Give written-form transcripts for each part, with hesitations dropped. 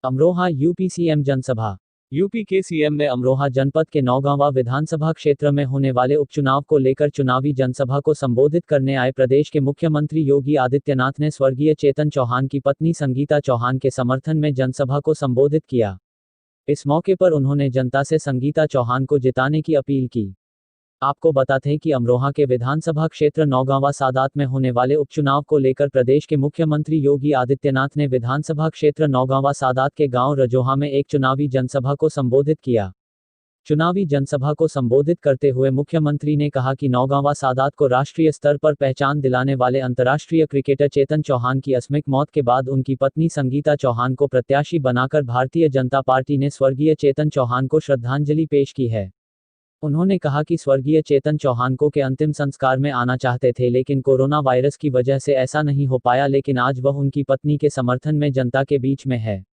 Amroha UP CM जनसभा। UP के CM ने अमरोहा जनपद के नौगांवा विधानसभा क्षेत्र में होने वाले उपचुनाव को लेकर चुनावी जनसभा को संबोधित करने आए प्रदेश के मुख्यमंत्री योगी आदित्यनाथ ने स्वर्गीय चेतन चौहान की पत्नी संगीता चौहान के समर्थन में जनसभा को संबोधित किया। इस मौके पर उन्होंने जनता से संगीता चौहान को जिताने की अपील की। आपको बता दें कि अमरोहा के विधानसभा क्षेत्र नौगांवा सादात में होने वाले उपचुनाव को लेकर प्रदेश के मुख्यमंत्री योगी आदित्यनाथ ने विधानसभा क्षेत्र नौगांवा सादात के गांव रजोहा में एक चुनावी जनसभा को संबोधित किया। चुनावी जनसभा को संबोधित करते हुए मुख्यमंत्री ने कहा कि नौगांवा सादात को राष्ट्रीय स्तर पर पहचान दिलाने वाले अंतर्राष्ट्रीय क्रिकेटर चेतन चौहान की आकस्मिक मौत के बाद उनकी पत्नी संगीता चौहान को प्रत्याशी बनाकर भारतीय जनता पार्टी ने स्वर्गीय चेतन चौहान को श्रद्धांजलि पेश की है। उन्होंने कहा कि स्वर्गीय चेतन चौहान को के अंतिम संस्कार में आना चाहते थे, लेकिन कोरोना वायरस की वजह से ऐसा नहीं हो पाया, लेकिन आज वह उनकी पत्नी के समर्थन में जनता के बीच में है।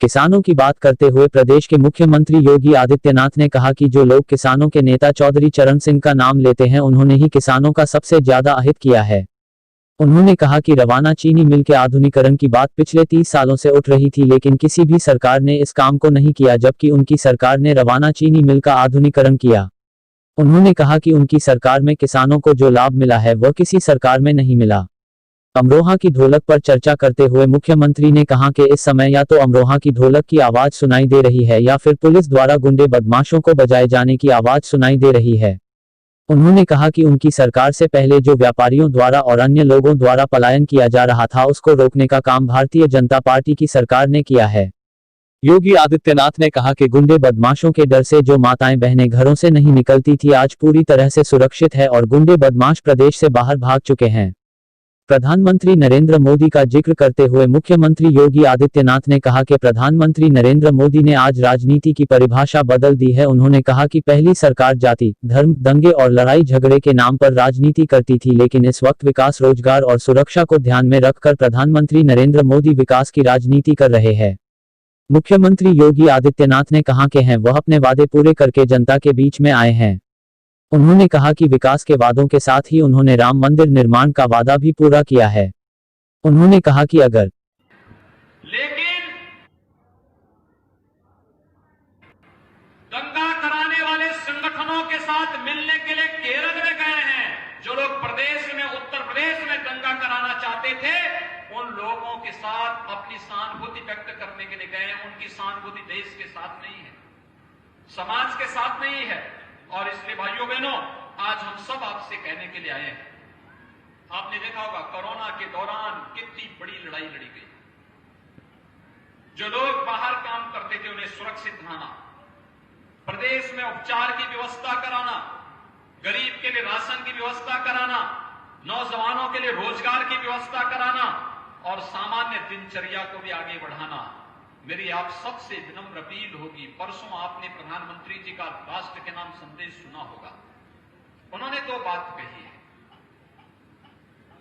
किसानों की बात करते हुए प्रदेश के मुख्यमंत्री योगी आदित्यनाथ ने कहा कि जो लोग किसानों के नेता चौधरी चरण सिंह का नाम लेते हैं, उन्होंने ही किसानों का सबसे ज्यादा अहित किया है। उन्होंने कहा कि रवाना चीनी मिल के आधुनिकीकरण की बात पिछले 30 सालों से उठ रही थी, लेकिन किसी भी सरकार ने इस काम को नहीं किया, जबकि उनकी सरकार ने रवाना चीनी मिल का आधुनिकीकरण किया। उन्होंने कहा कि उनकी सरकार में किसानों को जो लाभ मिला है वह किसी सरकार में नहीं मिला। अमरोहा की ढोलक पर चर्चा करते हुए मुख्यमंत्री ने कहा कि इस समय या तो अमरोहा की ढोलक की आवाज सुनाई दे रही है या फिर पुलिस द्वारा गुंडे बदमाशों को बजाए जाने की आवाज सुनाई दे रही है। उन्होंने कहा कि उनकी सरकार से पहले जो व्यापारियों द्वारा और अन्य लोगों द्वारा पलायन किया जा रहा था, उसको रोकने का काम भारतीय जनता पार्टी की सरकार ने किया है। योगी आदित्यनाथ ने कहा कि गुंडे बदमाशों के डर से जो माताएं बहनें घरों से नहीं निकलती थी, आज पूरी तरह से सुरक्षित है और गुंडे बदमाश प्रदेश से बाहर भाग चुके हैं। प्रधानमंत्री नरेंद्र मोदी का जिक्र करते हुए मुख्यमंत्री योगी आदित्यनाथ ने कहा कि प्रधानमंत्री नरेंद्र मोदी ने आज राजनीति की परिभाषा बदल दी है। उन्होंने कहा कि पहली सरकार जाति, धर्म, दंगे और लड़ाई झगड़े के नाम पर राजनीति करती थी, लेकिन इस वक्त विकास, रोजगार और सुरक्षा को ध्यान में रखकर प्रधानमंत्री नरेंद्र मोदी विकास की राजनीति कर रहे हैं। मुख्यमंत्री योगी आदित्यनाथ ने कहा कि वह अपने वादे पूरे करके जनता के बीच में आए हैं। उन्होंने कहा कि विकास के वादों के साथ ही उन्होंने राम मंदिर निर्माण का वादा भी पूरा किया है। उन्होंने कहा कि अगर लेकिन दंगा कराने वाले संगठनों के साथ मिलने के लिए केरल में गए हैं, जो लोग प्रदेश में, उत्तर प्रदेश में दंगा कराना चाहते थे, उन लोगों के साथ अपनी सहानुभूति व्यक्त करने के लिए गए। उनकी सहानुभूति देश के साथ नहीं है, समाज के साथ नहीं है। और इसलिए भाइयों बहनों, आज हम सब आपसे कहने के लिए आए हैं। आपने देखा होगा कोरोना के दौरान कितनी बड़ी लड़ाई लड़ी गई। जो लोग बाहर काम करते थे उन्हें सुरक्षित रहना, प्रदेश में उपचार की व्यवस्था कराना, गरीब के लिए राशन की व्यवस्था कराना, नौजवानों के लिए रोजगार की व्यवस्था कराना और सामान्य दिनचर्या को भी आगे बढ़ाना। मेरी आप सबसे विनम्र अपील होगी, परसों आपने प्रधानमंत्री जी का राष्ट्र के नाम संदेश सुना होगा। उन्होंने तो बात कही है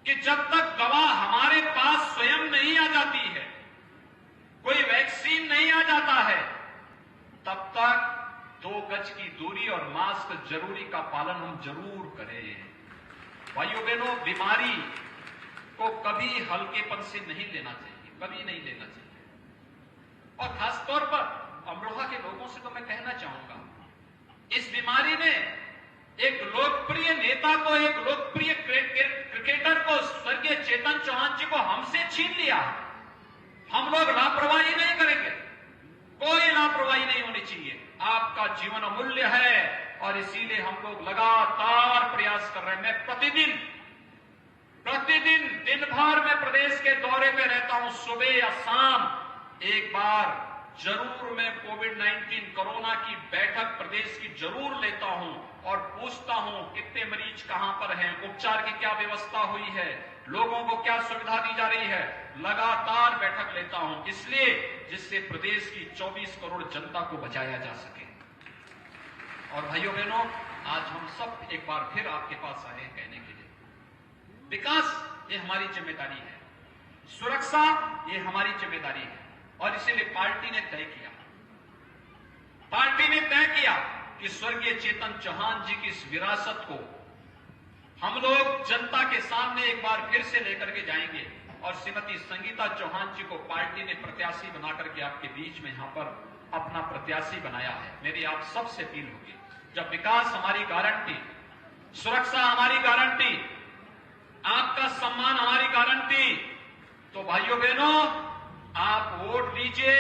कि जब तक दवा हमारे पास स्वयं नहीं आ जाती है, कोई वैक्सीन नहीं आ जाता है, तब तक 2 गज की दूरी और मास्क जरूरी का पालन हम जरूर करें। भाइयों बहनों, बीमारी को कभी हल्केपन से नहीं लेना चाहिए, कभी नहीं लेना चाहिए। और खासतौर पर अमरोहा के लोगों से तो मैं कहना चाहूंगा, इस बीमारी ने एक लोकप्रिय नेता को, एक लोकप्रिय क्रिकेटर को, स्वर्गीय चेतन चौहान जी को हमसे छीन लिया। हम लोग लापरवाही नहीं करेंगे, कोई लापरवाही नहीं होनी चाहिए। आपका जीवन अमूल्य है और इसीलिए हम लोग लगातार प्रयास कर रहे हैं। मैं प्रतिदिन दिन भर में प्रदेश के दौरे पे रहता हूं। सुबह या शाम एक बार जरूर मैं कोविड-19 कोरोना की बैठक प्रदेश की जरूर लेता हूं और पूछता हूं कितने मरीज कहां पर हैं, उपचार की क्या व्यवस्था हुई है, लोगों को क्या सुविधा दी जा रही है। लगातार बैठक लेता हूं, इसलिए जिससे प्रदेश की 24 करोड़ जनता को बचाया जा सके। और भाइयों बहनों, आज हम सब एक बार फिर आपके पास आए हैं कहने के लिए, विकास ये हमारी जिम्मेदारी है, सुरक्षा ये हमारी जिम्मेदारी है। और इसीलिए पार्टी ने तय किया कि स्वर्गीय चेतन चौहान जी की इस विरासत को हम लोग जनता के सामने एक बार फिर से लेकर के जाएंगे और श्रीमती संगीता चौहान जी को पार्टी ने प्रत्याशी बनाकर के आपके बीच में यहां पर अपना प्रत्याशी बनाया है। मेरी आप सबसे अपील होगी, जब विकास हमारी गारंटी, सुरक्षा हमारी गारंटी, आपका सम्मान हमारी गारंटी, तो भाइयों बहनों आप वोट दीजिए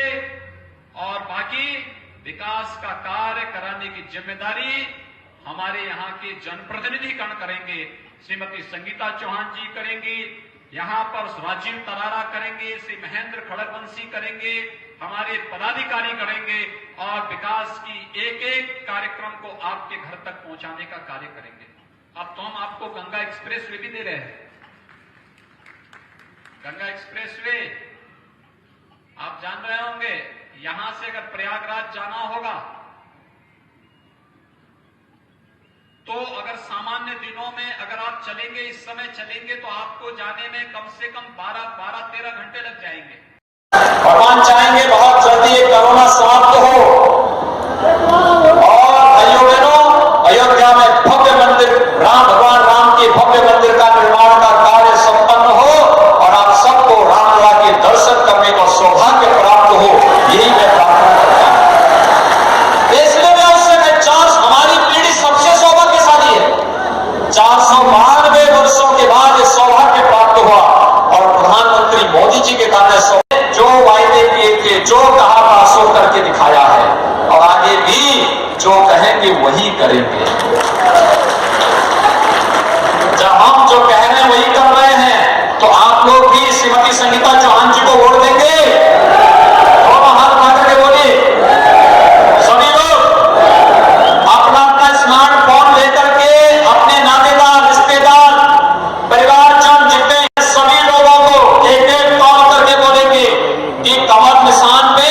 और बाकी विकास का कार्य कराने की जिम्मेदारी हमारे यहाँ के जनप्रतिनिधिगण करेंगे। श्रीमती संगीता चौहान जी करेंगी, यहाँ पर राजीव तरारा करेंगे, श्री महेंद्र खड़गवंशी करेंगे, हमारे पदाधिकारी करेंगे और विकास की एक एक कार्यक्रम को आपके घर तक पहुंचाने का कार्य करेंगे। अब तो हम आपको गंगा एक्सप्रेस वे भी दे रहे हैं। गंगा एक्सप्रेस वे आप जान रहे होंगे, यहां से अगर प्रयागराज जाना होगा तो अगर सामान्य दिनों में अगर आप चलेंगे, इस समय चलेंगे तो आपको जाने में कम से कम 12-13 घंटे लग जाएंगे। भगवान चाहेंगे बहुत जल्दी ये कोरोना समाप्त हो और भाइयों बहनों अयोध्या में भव्य मंदिर, भगवान राम के भव्य मंदिर का निर्माण का कार्य संपन्न हो और आप सबको रामलला के दर्शन करने का सौभाग्य प्राप्त हो, यही मैं प्रार्थना करता हूं। इसलिए मैं उससे हमारी पीढ़ी सबसे सौभाग्यशाली है। 492 वर्षों के बाद ये सौभाग्य प्राप्त हुआ और प्रधानमंत्री मोदी जी के कारण जो वायदे किए थे, जो कहा था, सो करके दिखाया है और आगे भी जो कहेंगे वही करेंगे। जब हम जो कह रहे हैं वही कर रहे हैं तो आप लोग भी श्रीमती संगीता चौहान जी को वोट देंगे? दोनों हाथ उठा करके बोलिए। सभी लोग अपना अपना स्मार्टफोन लेकर के अपने नातेदार, रिश्तेदार, परिवारजन जितने सभी लोगों को एक एक कॉल करके बोलेंगे कि कमर निशान पे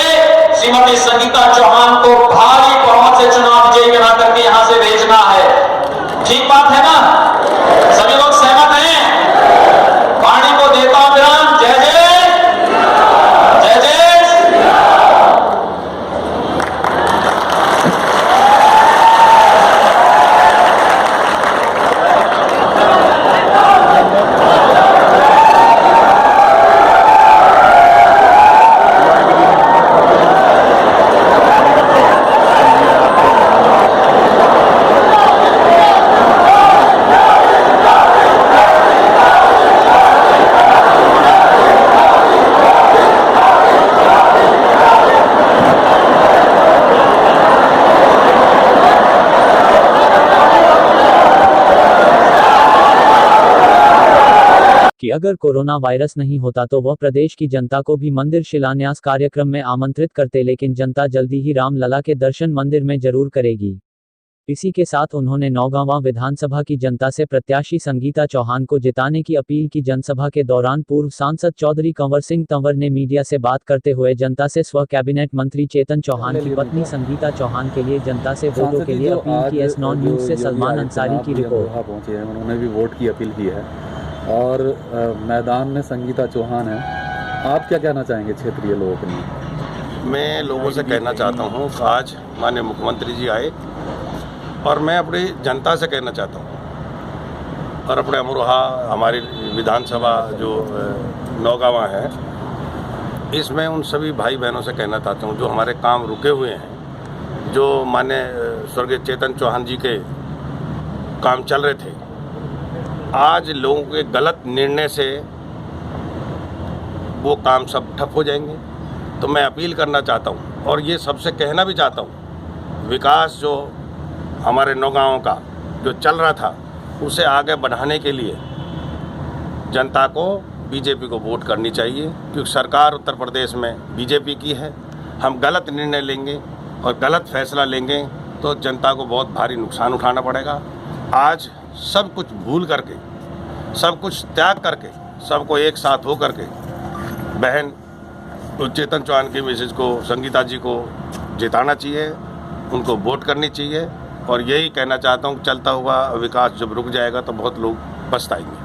श्रीमती संगीता चौहान को भारी बहुमत से चुनाव विजयी बना करके यहां से भेजना है। ठीक बात है ना? सभी लोग सहमत हैं? वाणी को देता हूं विराम। जय जय जय जय। कि अगर कोरोना वायरस नहीं होता तो वह प्रदेश की जनता को भी मंदिर शिलान्यास कार्यक्रम में आमंत्रित करते, लेकिन जनता जल्दी ही रामलला के दर्शन मंदिर में जरूर करेगी। इसी के साथ उन्होंने नौगांवा विधानसभा की जनता से प्रत्याशी संगीता चौहान को जिताने की अपील की। जनसभा के दौरान पूर्व सांसद चौधरी कंवर सिंह तंवर ने मीडिया से बात करते हुए जनता से स्व कैबिनेट मंत्री चेतन चौहान की पत्नी संगीता चौहान के लिए जनता से वोटों के लिए अपील की। S9 न्यूज से सलमान अंसारी की रिपोर्ट। पहुंचे हैं, उन्होंने भी वोट की अपील की है और मैदान में संगीता चौहान है। आप क्या कहना चाहेंगे क्षेत्रीय लोगों के लिए? मैं लोगों से कहना चाहता हूँ कि आज माननीय मुख्यमंत्री जी आए और मैं अपनी जनता से कहना चाहता हूँ और अपने अमरोहा हमारी विधानसभा जो नौगांवा है, इसमें उन सभी भाई बहनों से कहना चाहता हूँ जो हमारे काम रुके हुए हैं, जो माननीय स्वर्गीय चेतन चौहान जी के काम चल रहे थे, आज लोगों के गलत निर्णय से वो काम सब ठप हो जाएंगे। तो मैं अपील करना चाहता हूँ और ये सबसे कहना भी चाहता हूँ, विकास जो हमारे नौगांव का जो चल रहा था उसे आगे बढ़ाने के लिए जनता को बीजेपी को वोट करनी चाहिए, क्योंकि सरकार उत्तर प्रदेश में बीजेपी की है। हम गलत निर्णय लेंगे और गलत फैसला लेंगे तो जनता को बहुत भारी नुकसान उठाना पड़ेगा। आज सब कुछ भूल करके, सब कुछ त्याग करके, सबको एक साथ हो करके बहन चेतन चौहान की मिसेज को, संगीता जी को जिताना चाहिए, उनको वोट करनी चाहिए। और यही कहना चाहता हूँ, चलता हुआ विकास जब रुक जाएगा तो बहुत लोग पछताएंगे।